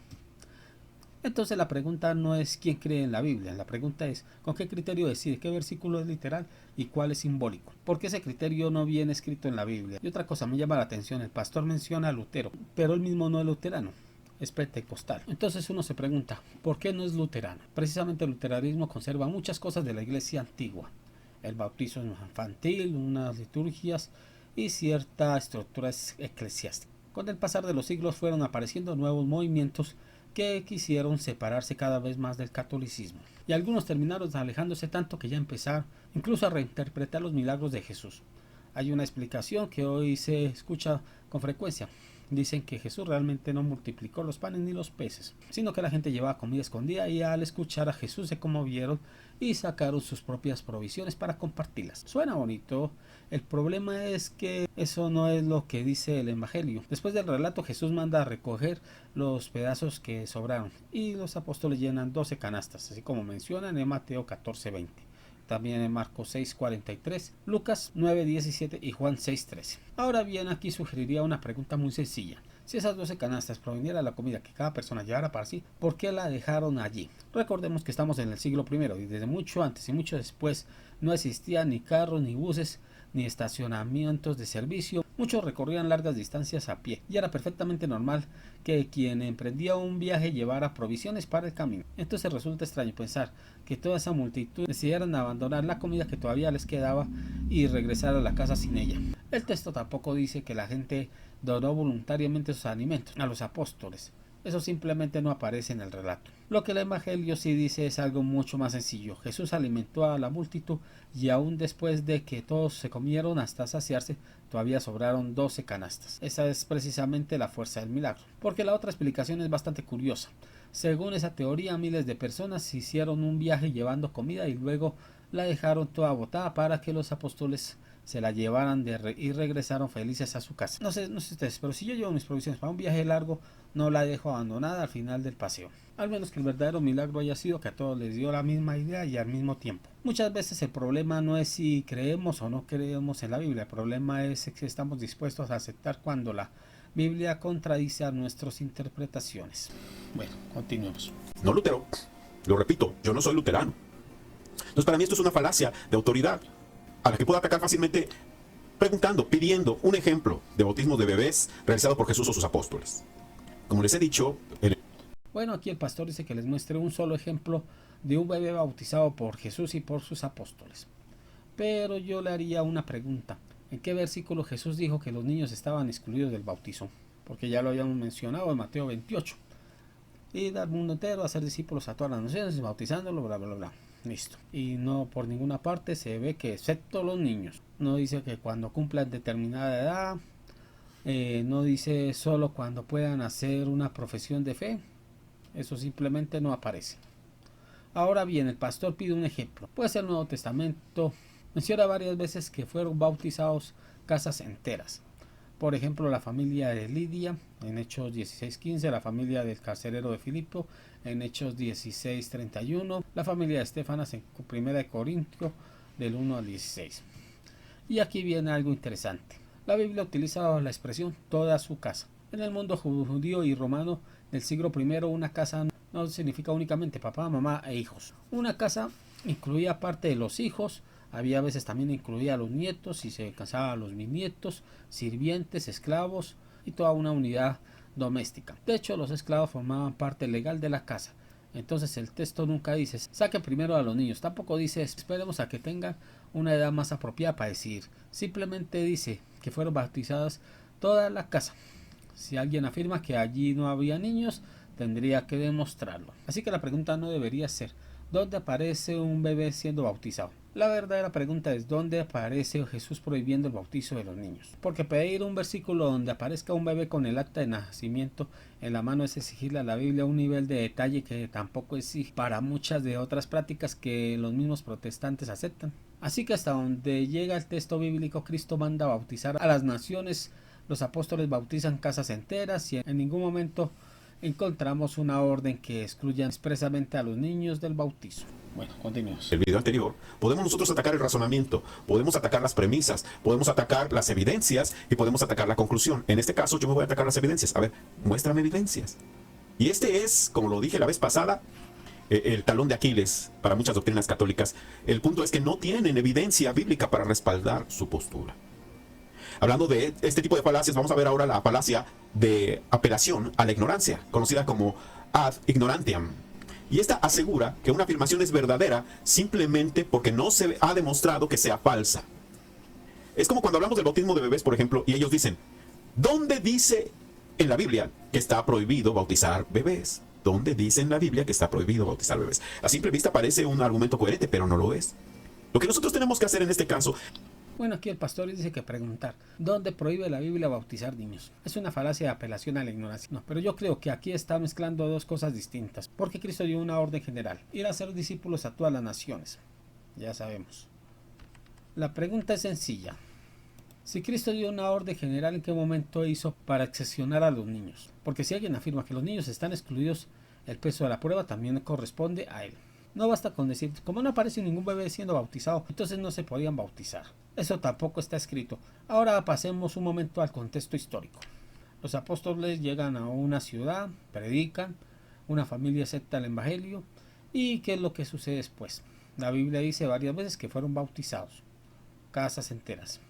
Entonces la pregunta no es quién cree en la Biblia, la pregunta es con qué criterio decide qué versículo es literal y cuál es simbólico. Porque ese criterio no viene escrito en la Biblia. Y otra cosa me llama la atención: el pastor menciona a Lutero, pero él mismo no es luterano, es pentecostal. Entonces uno se pregunta, ¿por qué no es luterano? Precisamente el luteranismo conserva muchas cosas de la iglesia antigua: el bautismo infantil, unas liturgias y cierta estructura eclesiástica. Con el pasar de los siglos fueron apareciendo nuevos movimientos que quisieron separarse cada vez más del catolicismo, y algunos terminaron alejándose tanto que ya empezaron incluso a reinterpretar los milagros de Jesús. Hay una explicación que hoy se escucha con frecuencia: dicen que Jesús realmente no multiplicó los panes ni los peces, sino que la gente llevaba comida escondida y al escuchar a Jesús se conmovieron y sacaron sus propias provisiones para compartirlas. Suena bonito, el problema es que eso no es lo que dice el Evangelio. Después del relato, Jesús manda a recoger los pedazos que sobraron y los apóstoles llenan 12 canastas, así como mencionan en Mateo 14:20. También en Marcos 6:43, Lucas 9:17 y Juan 6:13. Ahora bien, aquí sugeriría una pregunta muy sencilla. Si esas 12 canastas provenían de la comida que cada persona llevara para sí, ¿por qué la dejaron allí? Recordemos que estamos en el siglo I y desde mucho antes y mucho después no existían ni carros, ni buses, ni estacionamientos de servicio. Muchos recorrían largas distancias a pie y era perfectamente normal que quien emprendía un viaje llevara provisiones para el camino. Entonces resulta extraño pensar que toda esa multitud decidieran abandonar la comida que todavía les quedaba y regresar a la casa sin ella. El texto tampoco dice que la gente donó voluntariamente sus alimentos a los apóstoles. Eso simplemente no aparece en el relato. Lo que el Evangelio sí dice es algo mucho más sencillo. Jesús alimentó a la multitud y aún después de que todos se comieron hasta saciarse, todavía sobraron 12 canastas. Esa es precisamente la fuerza del milagro. Porque la otra explicación es bastante curiosa. Según esa teoría, miles de personas hicieron un viaje llevando comida y luego la dejaron toda botada para que los apóstoles se la llevaran y regresaron felices a su casa. No sé ustedes, pero si yo llevo mis provisiones para un viaje largo, no la dejo abandonada al final del paseo. Al menos que el verdadero milagro haya sido que a todos les dio la misma idea y al mismo tiempo. Muchas veces el problema no es si creemos o no creemos en la Biblia. El problema es que estamos dispuestos a aceptar cuando la Biblia contradice a nuestras interpretaciones. Bueno, continuemos. No Lutero, lo repito, yo no soy luterano. Entonces para mí esto es una falacia de autoridad a la que puedo atacar fácilmente preguntando, pidiendo un ejemplo de bautismo de bebés realizado por Jesús o sus apóstoles. Como les he dicho... Bueno, aquí el pastor dice que les muestre un solo ejemplo de un bebé bautizado por Jesús y por sus apóstoles. Pero yo le haría una pregunta. ¿En qué versículo Jesús dijo que los niños estaban excluidos del bautizo? Porque ya lo habíamos mencionado en Mateo 28. Y al mundo entero, hacer discípulos a todas las naciones, bautizándolos, bla, bla, bla. Listo. Y no por ninguna parte se ve que excepto los niños. No dice que cuando cumplan determinada edad. No dice solo cuando puedan hacer una profesión de fe. Eso simplemente no aparece. Ahora bien, el pastor pide un ejemplo. Pues el Nuevo Testamento menciona varias veces que fueron bautizados casas enteras. Por ejemplo, la familia de Lidia en Hechos 16:15, la familia del carcelero de Filipo en Hechos 16:31, la familia de Estefanas en 1 Corintios del 1 al 16. Y aquí viene algo interesante. La Biblia utiliza la expresión toda su casa. En el mundo judío y romano del siglo I, una casa no significa únicamente papá, mamá e hijos. Una casa incluía parte de los hijos, había veces también incluía a los nietos, si se casaba a los bisnietos, sirvientes, esclavos y toda una unidad doméstica. De hecho, los esclavos formaban parte legal de la casa. Entonces el texto nunca dice saque primero a los niños, tampoco dice esperemos a que tengan una edad más apropiada para decidir. Simplemente dice que fueron bautizadas toda la casa. Si alguien afirma que allí no había niños, tendría que demostrarlo. Así que la pregunta no debería ser ¿dónde aparece un bebé siendo bautizado? La verdadera pregunta es ¿dónde aparece Jesús prohibiendo el bautizo de los niños? Porque pedir un versículo donde aparezca un bebé con el acta de nacimiento en la mano es exigirle a la Biblia un nivel de detalle que tampoco exige para muchas de otras prácticas que los mismos protestantes aceptan. Así que hasta donde llega el texto bíblico, Cristo manda a bautizar a las naciones, los apóstoles bautizan casas enteras y en ningún momento encontramos una orden que excluya expresamente a los niños del bautizo. Bueno, continuemos. El video anterior, podemos nosotros atacar el razonamiento, podemos atacar las premisas, podemos atacar las evidencias y podemos atacar la conclusión. En este caso yo me voy a atacar las evidencias. A ver, muéstrame evidencias. Y este es, como lo dije la vez pasada, el talón de Aquiles para muchas doctrinas católicas. El punto es que no tienen evidencia bíblica para respaldar su postura. Hablando de este tipo de falacias, vamos a ver ahora la falacia de apelación a la ignorancia, conocida como ad ignorantiam. Y esta asegura que una afirmación es verdadera simplemente porque no se ha demostrado que sea falsa. Es como cuando hablamos del bautismo de bebés, por ejemplo, y ellos dicen, ¿dónde dice en la Biblia que está prohibido bautizar bebés? ¿Dónde dice en la Biblia que está prohibido bautizar bebés? A simple vista parece un argumento coherente, pero no lo es. Lo que nosotros tenemos que hacer en este caso Bueno, aquí el pastor dice que preguntar ¿dónde prohíbe la Biblia bautizar niños? Es una falacia de apelación a la ignorancia. No, pero yo creo que aquí está mezclando dos cosas distintas, porque Cristo dio una orden general, ir a ser discípulos a todas las naciones. Ya sabemos. La pregunta es sencilla. Si Cristo dio una orden general, ¿en qué momento hizo para excepcionar a los niños? Porque si alguien afirma que los niños están excluidos, el peso de la prueba también corresponde a él. No basta con decir, como no aparece ningún bebé siendo bautizado, entonces no se podían bautizar. Eso tampoco está escrito. Ahora pasemos un momento al contexto histórico. Los apóstoles llegan a una ciudad, predican, una familia acepta el evangelio. ¿Y qué es lo que sucede después? La Biblia dice varias veces que fueron bautizados, casas enteras.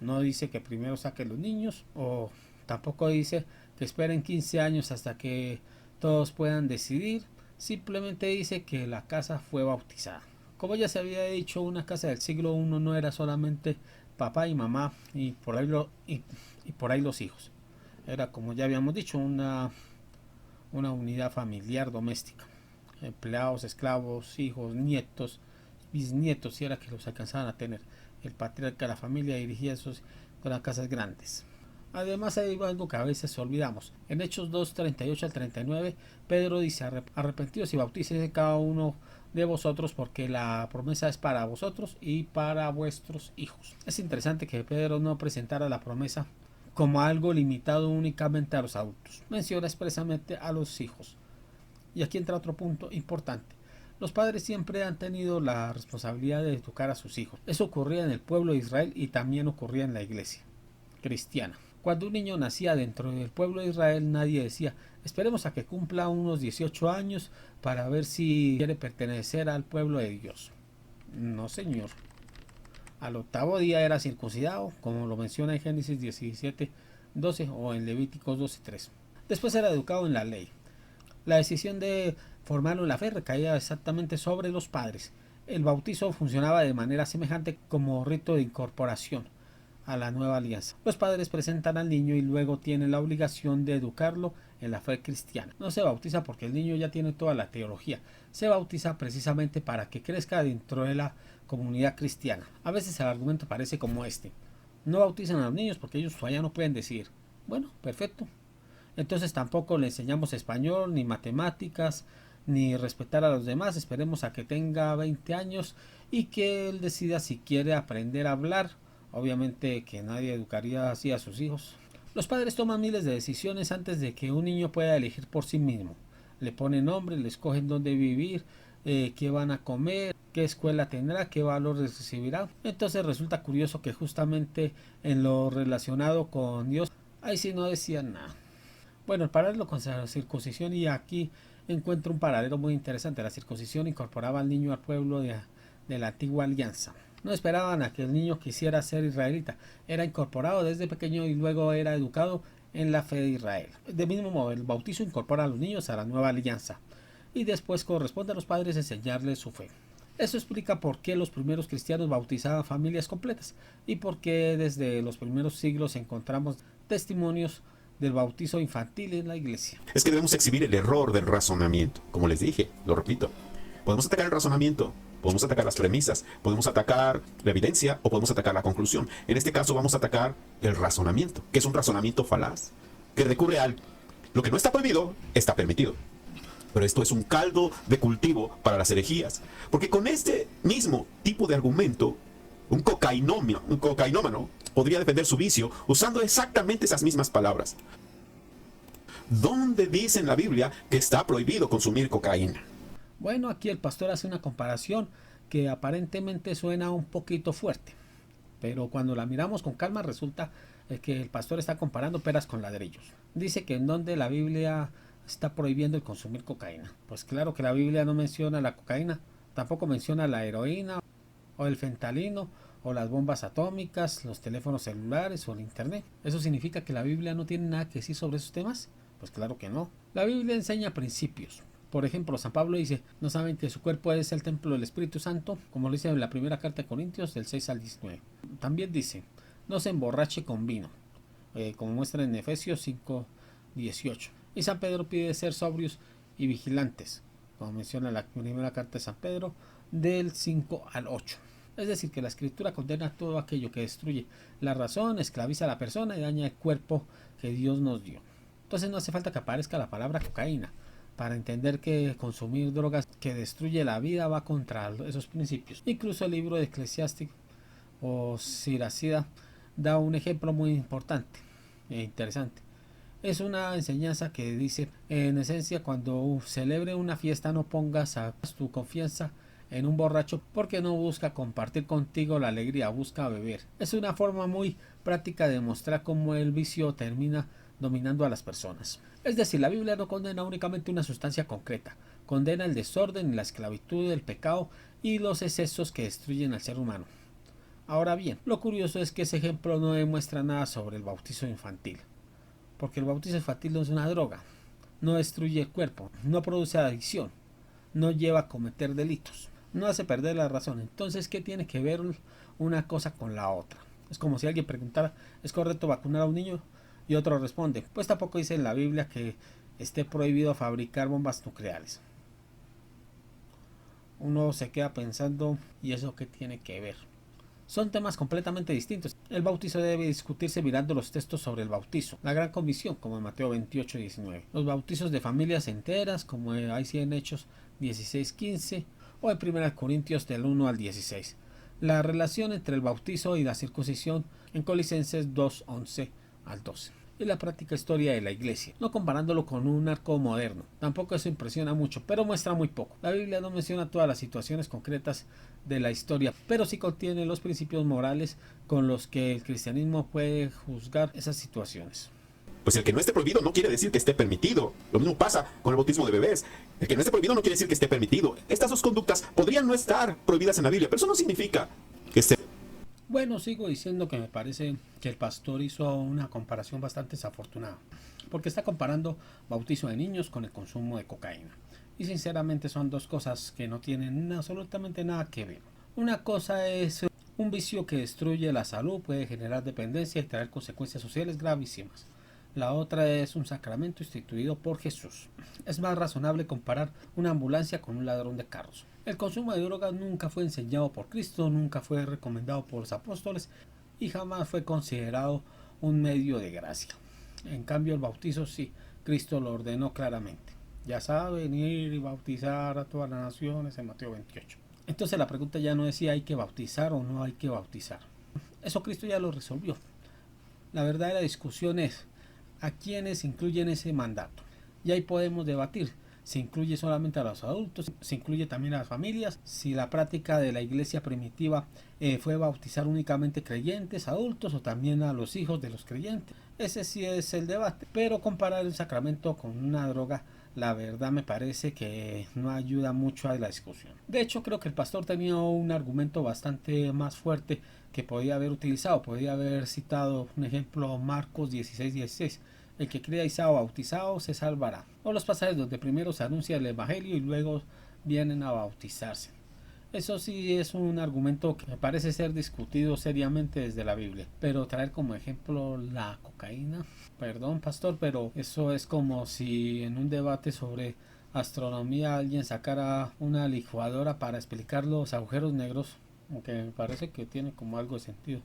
No dice que primero saquen los niños, o tampoco dice que esperen 15 años hasta que todos puedan decidir. Simplemente dice que la casa fue bautizada. Como ya se había dicho, una casa del siglo I no era solamente papá y mamá y por ahí los hijos. Era, como ya habíamos dicho, una unidad familiar doméstica. Empleados, esclavos, hijos, nietos, bisnietos, si era que los alcanzaban a tener. El patriarca de la familia dirigía esos con las casas grandes. Además hay algo que a veces olvidamos. En Hechos 2, 38 al 39, Pedro dice, arrepentidos y bautícense cada uno de vosotros, porque la promesa es para vosotros y para vuestros hijos. Es interesante que Pedro no presentara la promesa como algo limitado únicamente a los adultos. Menciona expresamente a los hijos. Y aquí entra otro punto importante. Los padres siempre han tenido la responsabilidad de educar a sus hijos. Eso ocurría en el pueblo de Israel y también ocurría en la iglesia cristiana. Cuando un niño nacía dentro del pueblo de Israel, nadie decía, esperemos a que cumpla unos 18 años para ver si quiere pertenecer al pueblo de Dios. No, señor. Al octavo día era circuncidado, como lo menciona en Génesis 17, 12 o en Levíticos 12, 3. Después era educado en la ley. La decisión de formarlo en la fe recaía exactamente sobre los padres. El bautizo funcionaba de manera semejante como rito de incorporación a la nueva alianza. Los padres presentan al niño y luego tienen la obligación de educarlo en la fe cristiana. No se bautiza porque el niño ya tiene toda la teología. Se bautiza precisamente para que crezca dentro de la comunidad cristiana. A veces el argumento parece como este. No bautizan a los niños porque ellos todavía no pueden decir. Bueno, perfecto. Entonces tampoco le enseñamos español, ni matemáticas, ni respetar a los demás. Esperemos a que tenga 20 años y que él decida si quiere aprender a hablar. Obviamente que nadie educaría así a sus hijos. Los padres toman miles de decisiones antes de que un niño pueda elegir por sí mismo. Le ponen nombre, le escogen dónde vivir, qué van a comer, qué escuela tendrá, qué valores recibirá. Entonces resulta curioso que justamente en lo relacionado con Dios, ahí sí no decían nada. Bueno, el paralelo con la circuncisión, y aquí encuentro un paralelo muy interesante. La circuncisión incorporaba al niño al pueblo de la antigua alianza. No esperaban a que el niño quisiera ser israelita. Era incorporado desde pequeño y luego era educado en la fe de Israel. De mismo modo, el bautizo incorpora a los niños a la nueva alianza. Y después corresponde a los padres enseñarles su fe. Eso explica por qué los primeros cristianos bautizaban familias completas y por qué desde los primeros siglos encontramos testimonios del bautizo infantil en la iglesia. Es que debemos exhibir el error del razonamiento. Como les dije, lo repito, podemos atacar el razonamiento, podemos atacar las premisas, podemos atacar la evidencia o podemos atacar la conclusión. En este caso vamos a atacar el razonamiento, que es un razonamiento falaz, que recubre al lo que no está prohibido, está permitido. Pero esto es un caldo de cultivo para las herejías, porque con este mismo tipo de argumento, un cocainómano podría defender su vicio usando exactamente esas mismas palabras. ¿Dónde dice en la Biblia que está prohibido consumir cocaína? Bueno, aquí el pastor hace una comparación que aparentemente suena un poquito fuerte, pero cuando la miramos con calma resulta que el pastor está comparando peras con ladrillos. Dice que en donde la Biblia está prohibiendo el consumir cocaína. Pues claro que la Biblia no menciona la cocaína, tampoco menciona la heroína o el fentanilo o las bombas atómicas, los teléfonos celulares o el internet. ¿Eso significa que la Biblia no tiene nada que decir sobre esos temas? Pues claro que no. La Biblia enseña principios. Por ejemplo, San Pablo dice, ¿no saben que su cuerpo es el templo del Espíritu Santo? Como lo dice en la primera carta de Corintios del 6 al 19. También dice, no se emborrache con vino, como muestra en Efesios 5, 18. Y San Pedro pide ser sobrios y vigilantes, como menciona la primera carta de San Pedro del 5 al 8. Es decir, que la escritura condena todo aquello que destruye la razón, esclaviza a la persona y daña el cuerpo que Dios nos dio. Entonces no hace falta que aparezca la palabra cocaína para entender que consumir drogas que destruye la vida va contra esos principios. Incluso el libro de Eclesiástico o Siracida da un ejemplo muy importante e interesante. Es una enseñanza que dice, en esencia, cuando celebre una fiesta no pongas tu confianza en un borracho porque no busca compartir contigo la alegría, busca beber. Es una forma muy práctica de mostrar cómo el vicio termina dominando a las personas. Es decir, la Biblia no condena únicamente una sustancia concreta, condena el desorden, la esclavitud, el pecado y los excesos que destruyen al ser humano. Ahora bien, lo curioso es que ese ejemplo no demuestra nada sobre el bautizo infantil, porque el bautizo infantil no es una droga, no destruye el cuerpo, no produce adicción, no lleva a cometer delitos, no hace perder la razón. Entonces, ¿qué tiene que ver una cosa con la otra? Es como si alguien preguntara, ¿es correcto vacunar a un niño? Y otro responde, pues tampoco dice en la Biblia que esté prohibido fabricar bombas nucleares. Uno se queda pensando, ¿y eso qué tiene que ver? Son temas completamente distintos. El bautizo debe discutirse mirando los textos sobre el bautizo, la gran comisión, como en Mateo 28:19, los bautizos de familias enteras, como hay en Hechos 16:15, o en 1 Corintios del 1 al 16, la relación entre el bautizo y la circuncisión en Colosenses 2:11 al 12, y la práctica historia de la iglesia, no comparándolo con un arco moderno. Tampoco eso impresiona mucho, pero muestra muy poco. La Biblia no menciona todas las situaciones concretas de la historia, pero sí contiene los principios morales con los que el cristianismo puede juzgar esas situaciones. Pues el que no esté prohibido no quiere decir que esté permitido. Lo mismo pasa con el bautismo de bebés. El que no esté prohibido no quiere decir que esté permitido. Estas dos conductas podrían no estar prohibidas en la Biblia, pero eso no significa que esté. Bueno, sigo diciendo que me parece que el pastor hizo una comparación bastante desafortunada, porque está comparando bautizo de niños con el consumo de cocaína. Y sinceramente son dos cosas que no tienen absolutamente nada que ver. Una cosa es un vicio que destruye la salud, puede generar dependencia y traer consecuencias sociales gravísimas. La otra es un sacramento instituido por Jesús. Es más razonable comparar una ambulancia con un ladrón de carros. El consumo de drogas nunca fue enseñado por Cristo, nunca fue recomendado por los apóstoles y jamás fue considerado un medio de gracia. En cambio, el bautizo sí, Cristo lo ordenó claramente. Ya saben, ir y bautizar a todas las naciones en Mateo 28. Entonces la pregunta ya no es si hay que bautizar o no hay que bautizar. Eso Cristo ya lo resolvió. La verdadera discusión es a quiénes incluyen ese mandato. Y ahí podemos debatir. Se incluye solamente a los adultos, se incluye también a las familias, si la práctica de la iglesia primitiva fue bautizar únicamente creyentes, adultos o también a los hijos de los creyentes. Ese sí es el debate, pero comparar el sacramento con una droga, la verdad me parece que no ayuda mucho a la discusión. De hecho, creo que el pastor tenía un argumento bastante más fuerte que podía haber utilizado, podía haber citado un ejemplo, Marcos 16:16. El que crea y sea bautizado se salvará. O los pasajes donde primero se anuncia el evangelio y luego vienen a bautizarse. Eso sí es un argumento que me parece ser discutido seriamente desde la Biblia. Pero traer como ejemplo la cocaína, perdón pastor, pero eso es como si en un debate sobre astronomía alguien sacara una licuadora para explicar los agujeros negros, aunque me parece que tiene como algo de sentido.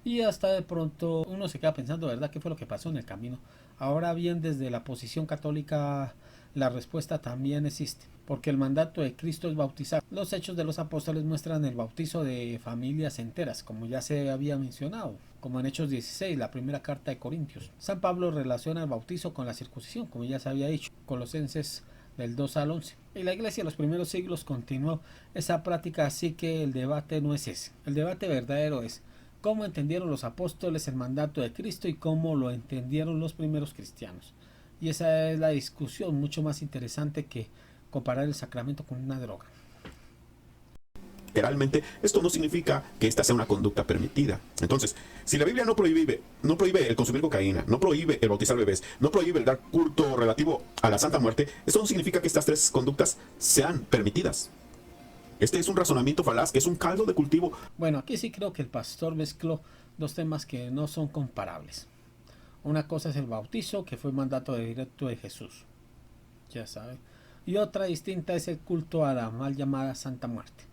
Y hasta de pronto uno se queda pensando, ¿verdad? ¿Qué fue lo que pasó en el camino? Ahora bien, desde la posición católica la respuesta también existe, porque el mandato de Cristo es bautizar. Los hechos de los apóstoles muestran el bautizo de familias enteras, como ya se había mencionado, como en Hechos 16, la primera carta de Corintios. San Pablo relaciona el bautizo con la circuncisión, como ya se había dicho, Colosenses del 2 al 11. Y la iglesia en los primeros siglos continuó esa práctica, así que el debate no es ese. El debate verdadero es cómo entendieron los apóstoles el mandato de Cristo y cómo lo entendieron los primeros cristianos. Y esa es la discusión mucho más interesante que comparar el sacramento con una droga. Literalmente, esto no significa que esta sea una conducta permitida. Entonces, si la Biblia no prohíbe el consumir cocaína, no prohíbe el bautizar bebés, no prohíbe el dar culto relativo a la Santa Muerte, esto no significa que estas tres conductas sean permitidas. Este es un razonamiento falaz, que es un caldo de cultivo. Bueno, aquí sí creo que el pastor mezcló dos temas que no son comparables. Una cosa es el bautizo, que fue mandato directo de Jesús, ya saben. Y otra distinta es el culto a la mal llamada Santa Muerte.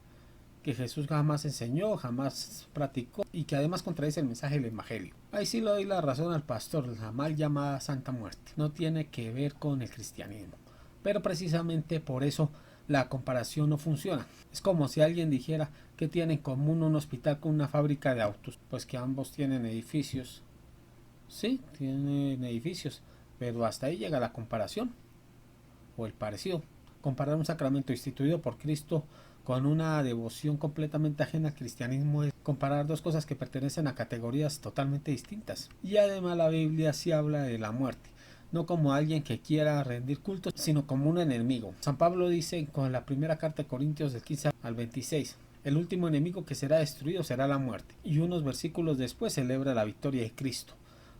que Jesús jamás enseñó, jamás practicó y que además contradice el mensaje del evangelio. Ahí sí le doy la razón al pastor, la mal llamada Santa Muerte. No tiene que ver con el cristianismo. Pero precisamente por eso la comparación no funciona. Es como si alguien dijera que tiene en común un hospital con una fábrica de autos. Pues que ambos tienen edificios. Sí, tienen edificios. Pero hasta ahí llega la comparación. O el parecido. Comparar un sacramento instituido por Cristo con una devoción completamente ajena al cristianismo es comparar dos cosas que pertenecen a categorías totalmente distintas. Y además la Biblia sí habla de la muerte, no como alguien que quiera rendir culto, sino como un enemigo. San Pablo dice con la primera carta de Corintios del 15 al 26, el último enemigo que será destruido será la muerte. Y unos versículos después celebra la victoria de Cristo.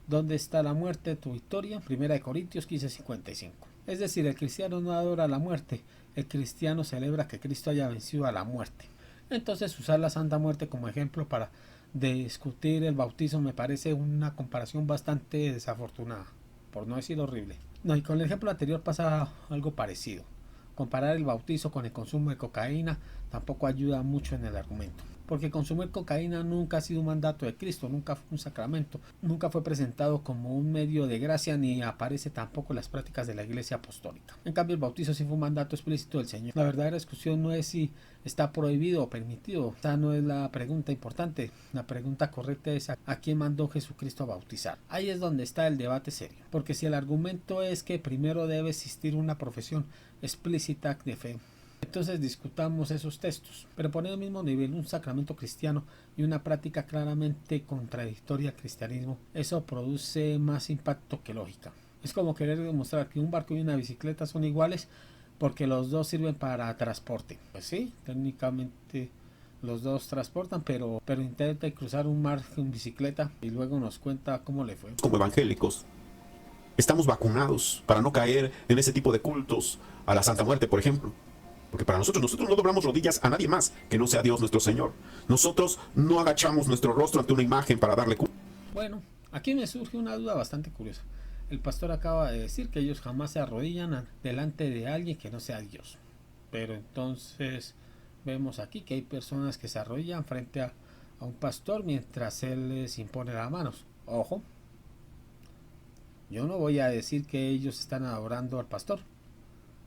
¿Dónde está la muerte, tu victoria? Primera de Corintios 15:55. Es decir, el cristiano no adora la muerte, el cristiano celebra que Cristo haya vencido a la muerte. Entonces usar la Santa Muerte como ejemplo para discutir el bautismo me parece una comparación bastante desafortunada, por no decir horrible. No, y con el ejemplo anterior pasa algo parecido. Comparar el bautizo con el consumo de cocaína tampoco ayuda mucho en el argumento. Porque consumir cocaína nunca ha sido un mandato de Cristo, nunca fue un sacramento, nunca fue presentado como un medio de gracia ni aparece tampoco en las prácticas de la Iglesia Apostólica. En cambio, el bautizo sí fue un mandato explícito del Señor. La verdadera discusión no es si está prohibido o permitido, esta no es la pregunta importante. La pregunta correcta es a quién mandó Jesucristo a bautizar. Ahí es donde está el debate serio. Porque si el argumento es que primero debe existir una profesión explícita de fe, entonces discutamos esos textos, pero poner al mismo nivel un sacramento cristiano y una práctica claramente contradictoria al cristianismo, eso produce más impacto que lógica. Es como querer demostrar que un barco y una bicicleta son iguales porque los dos sirven para transporte. Pues sí, técnicamente los dos transportan, pero intenta cruzar un mar en bicicleta y luego nos cuenta cómo le fue. Como evangélicos, estamos vacunados para no caer en ese tipo de cultos a la Santa Muerte, por ejemplo. Porque para nosotros no doblamos rodillas a nadie más que no sea Dios nuestro Señor. Nosotros no agachamos nuestro rostro ante una imagen para darle culto. Bueno, aquí me surge una duda bastante curiosa. El pastor acaba de decir que ellos jamás se arrodillan delante de alguien que no sea Dios. Pero entonces vemos aquí que hay personas que se arrodillan frente a un pastor mientras él les impone las manos. Ojo, yo no voy a decir que ellos están adorando al pastor.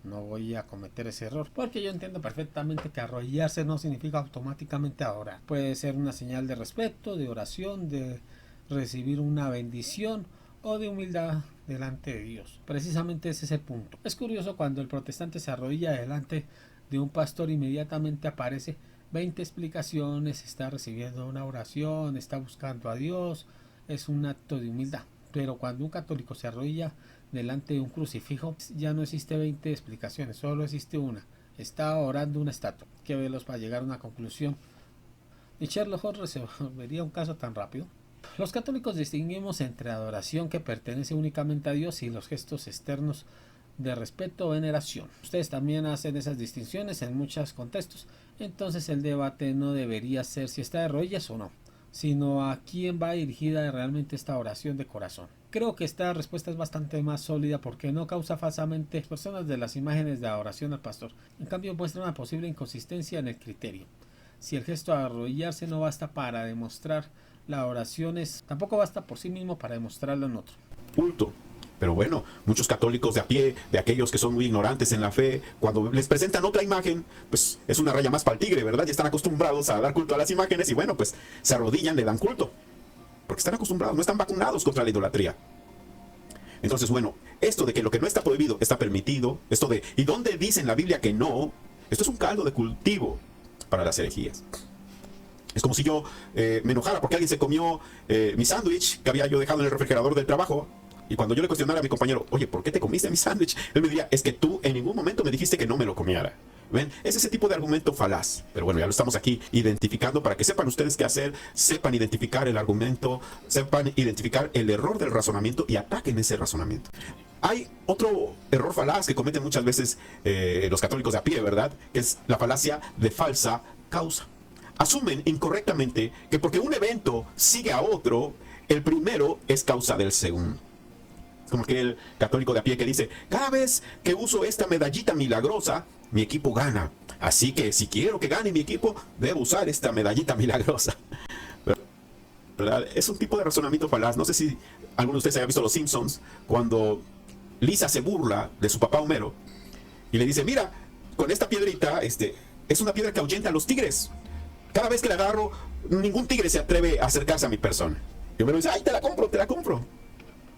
No voy a cometer ese error, porque yo entiendo perfectamente que arrodillarse no significa automáticamente adorar. Puede ser una señal de respeto, de oración, de recibir una bendición o de humildad delante de Dios. Precisamente ese es el punto. Es curioso cuando el protestante se arrodilla delante de un pastor, inmediatamente aparece 20 explicaciones, está recibiendo una oración, está buscando a Dios, es un acto de humildad. Pero cuando un católico se arrodilla delante de un crucifijo, ya no existe 20 explicaciones, solo existe una. Está orando una estatua. Qué veloz para llegar a una conclusión. ¿Y Sherlock Holmes resolvería un caso tan rápido? Los católicos distinguimos entre adoración que pertenece únicamente a Dios y los gestos externos de respeto o veneración. Ustedes también hacen esas distinciones en muchos contextos. Entonces el debate no debería ser si está de rodillas o no, sino a quién va dirigida realmente esta oración de corazón. Creo que esta respuesta es bastante más sólida porque no causa falsamente personas de las imágenes de adoración al pastor. En cambio muestra una posible inconsistencia en el criterio. Si el gesto de arrodillarse no basta para demostrar la oración, tampoco basta por sí mismo para demostrarlo en otro. Culto. Pero bueno, muchos católicos de a pie, de aquellos que son muy ignorantes en la fe, cuando les presentan otra imagen, pues es una raya más para el tigre, ¿verdad? Ya están acostumbrados a dar culto a las imágenes y bueno, pues se arrodillan, le dan culto. Porque están acostumbrados, no están vacunados contra la idolatría. Entonces, bueno, esto de que lo que no está prohibido está permitido, esto de, ¿y dónde dice en la Biblia que no? Esto es un caldo de cultivo para las herejías. Es como si yo me enojara porque alguien se comió mi sándwich que había yo dejado en el refrigerador del trabajo. Y cuando yo le cuestionara a mi compañero, oye, ¿por qué te comiste mi sándwich? Él me diría, es que tú en ningún momento me dijiste que no me lo comiera. ¿Ven? Es ese tipo de argumento falaz. Pero bueno, ya lo estamos aquí identificando para que sepan ustedes qué hacer, sepan identificar el argumento, sepan identificar el error del razonamiento y ataquen ese razonamiento. Hay otro error falaz que cometen muchas veces los católicos de a pie, ¿verdad? Que es la falacia de falsa causa. Asumen incorrectamente que porque un evento sigue a otro, el primero es causa del segundo. Como aquel católico de a pie que dice, cada vez que uso esta medallita milagrosa, mi equipo gana. Así que si quiero que gane mi equipo, debo usar esta medallita milagrosa. ¿Verdad? Es un tipo de razonamiento falaz. No sé si alguno de ustedes haya visto Los Simpsons, cuando Lisa se burla de su papá Homero y le dice, mira, con esta piedrita, es una piedra que ahuyenta a los tigres. Cada vez que la agarro, ningún tigre se atreve a acercarse a mi persona. Y Homero dice, ay, te la compro, te la compro.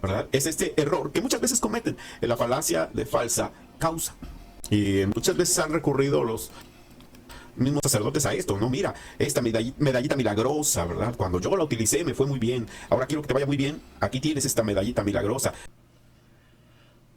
¿Verdad? Es este error que muchas veces cometen, en la falacia de falsa causa. Y muchas veces han recurrido los mismos sacerdotes a esto, ¿no? Mira, esta medallita milagrosa, ¿verdad? Cuando yo la utilicé me fue muy bien. Ahora quiero que te vaya muy bien. Aquí tienes esta medallita milagrosa.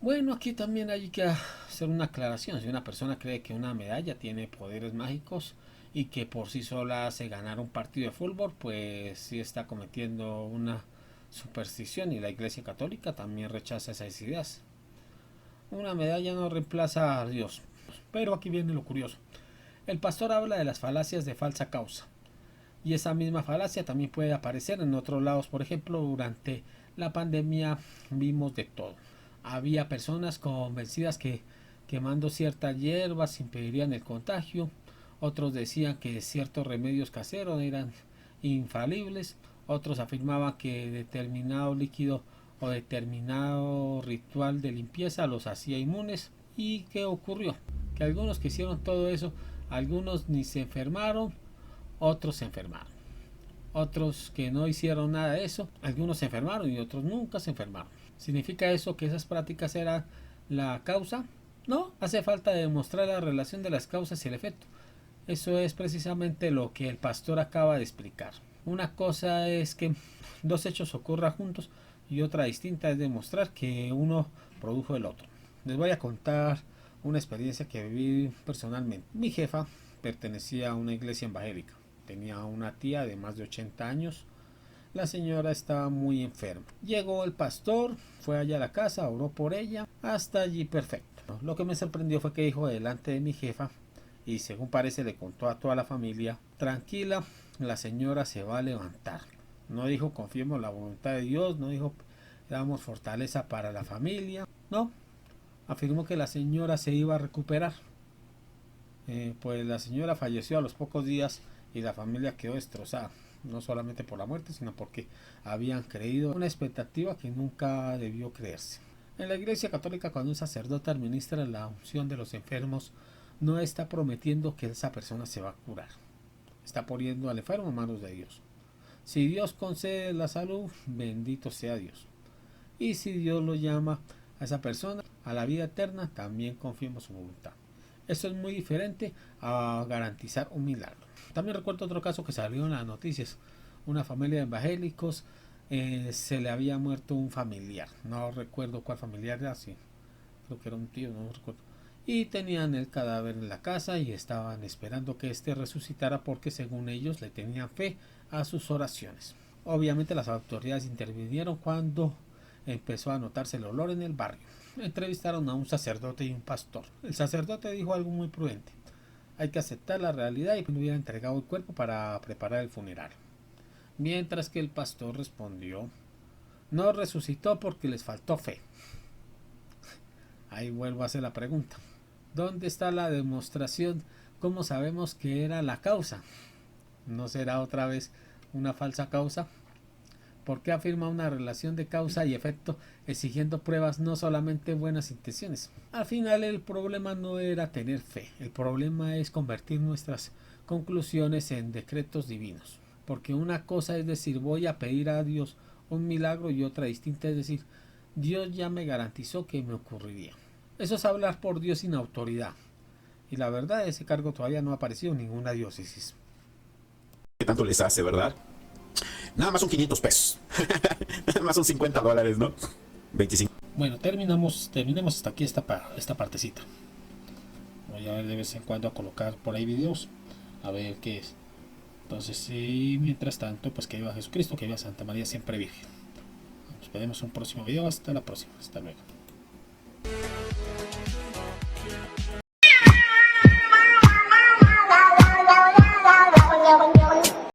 Bueno, aquí también hay que hacer una aclaración. Si una persona cree que una medalla tiene poderes mágicos y que por sí sola hace ganar un partido de fútbol, pues sí está cometiendo una superstición, y la Iglesia Católica también rechaza esas ideas. Una medalla no reemplaza a Dios. Pero aquí viene lo curioso. El pastor habla de las falacias de falsa causa. Y esa misma falacia también puede aparecer en otros lados. Por ejemplo, durante la pandemia vimos de todo. Había personas convencidas que quemando ciertas hierbas impedirían el contagio. Otros decían que ciertos remedios caseros eran infalibles. Otros afirmaban que determinado líquido o determinado ritual de limpieza los hacía inmunes. ¿Y qué ocurrió? Que algunos que hicieron todo eso, algunos ni se enfermaron, otros se enfermaron. Otros que no hicieron nada de eso, algunos se enfermaron y otros nunca se enfermaron. ¿Significa eso que esas prácticas eran la causa? No, hace falta demostrar la relación de las causas y el efecto. Eso es precisamente lo que el pastor acaba de explicar. Una cosa es que dos hechos ocurran juntos y otra distinta es demostrar que uno produjo el otro. Les voy a contar una experiencia que viví personalmente. Mi jefa pertenecía a una iglesia evangélica. Tenía una tía de más de 80 años. La señora estaba muy enferma. Llegó el pastor, fue allá a la casa, oró por ella. Hasta allí perfecto. Lo que me sorprendió fue que dijo delante de mi jefa, y según parece le contó a toda la familia, tranquila, la señora se va a levantar. No dijo confiemos en la voluntad de Dios, no dijo damos fortaleza para la familia. No, afirmó que la señora se iba a recuperar. Pues la señora falleció a los pocos días y la familia quedó destrozada, no solamente por la muerte, sino porque habían creído una expectativa que nunca debió creerse. En la Iglesia Católica, cuando un sacerdote administra la unción de los enfermos, no está prometiendo que esa persona se va a curar. Está poniendo al enfermo en manos de Dios. Si Dios concede la salud, bendito sea Dios. Y si Dios lo llama a esa persona a la vida eterna, también confiemos su voluntad. Esto es muy diferente a garantizar un milagro. También recuerdo otro caso que salió en las noticias. Una familia de evangélicos, se le había muerto un familiar. No recuerdo cuál familiar era, sí, creo que era un tío, no recuerdo. Y tenían el cadáver en la casa y estaban esperando que éste resucitara porque según ellos le tenían fe a sus oraciones. Obviamente las autoridades intervinieron cuando empezó a notarse el olor en el barrio. Entrevistaron a un sacerdote y un pastor. El sacerdote dijo algo muy prudente: hay que aceptar la realidad y no hubiera entregado el cuerpo para preparar el funeral. Mientras que el pastor respondió: no resucitó porque les faltó fe. Ahí vuelvo a hacer la pregunta: ¿dónde está la demostración? ¿Cómo sabemos que era la causa? ¿No será otra vez una falsa causa? ¿Por qué afirma una relación de causa y efecto exigiendo pruebas, no solamente buenas intenciones? Al final el problema no era tener fe, el problema es convertir nuestras conclusiones en decretos divinos. Porque una cosa es decir voy a pedir a Dios un milagro y otra distinta es decir Dios ya me garantizó que me ocurriría. Eso es hablar por Dios sin autoridad. Y la verdad, ese cargo todavía no ha aparecido en ninguna diócesis. ¿Qué tanto les hace, verdad? Nada más son 500 pesos. Nada más son $50, ¿no? 25. Bueno, terminemos hasta aquí esta partecita. Voy a ver de vez en cuando a colocar por ahí videos, a ver qué es. Entonces, mientras tanto, pues que viva Jesucristo, que viva Santa María siempre Virgen. Nos veremos en un próximo video. Hasta la próxima. Hasta luego.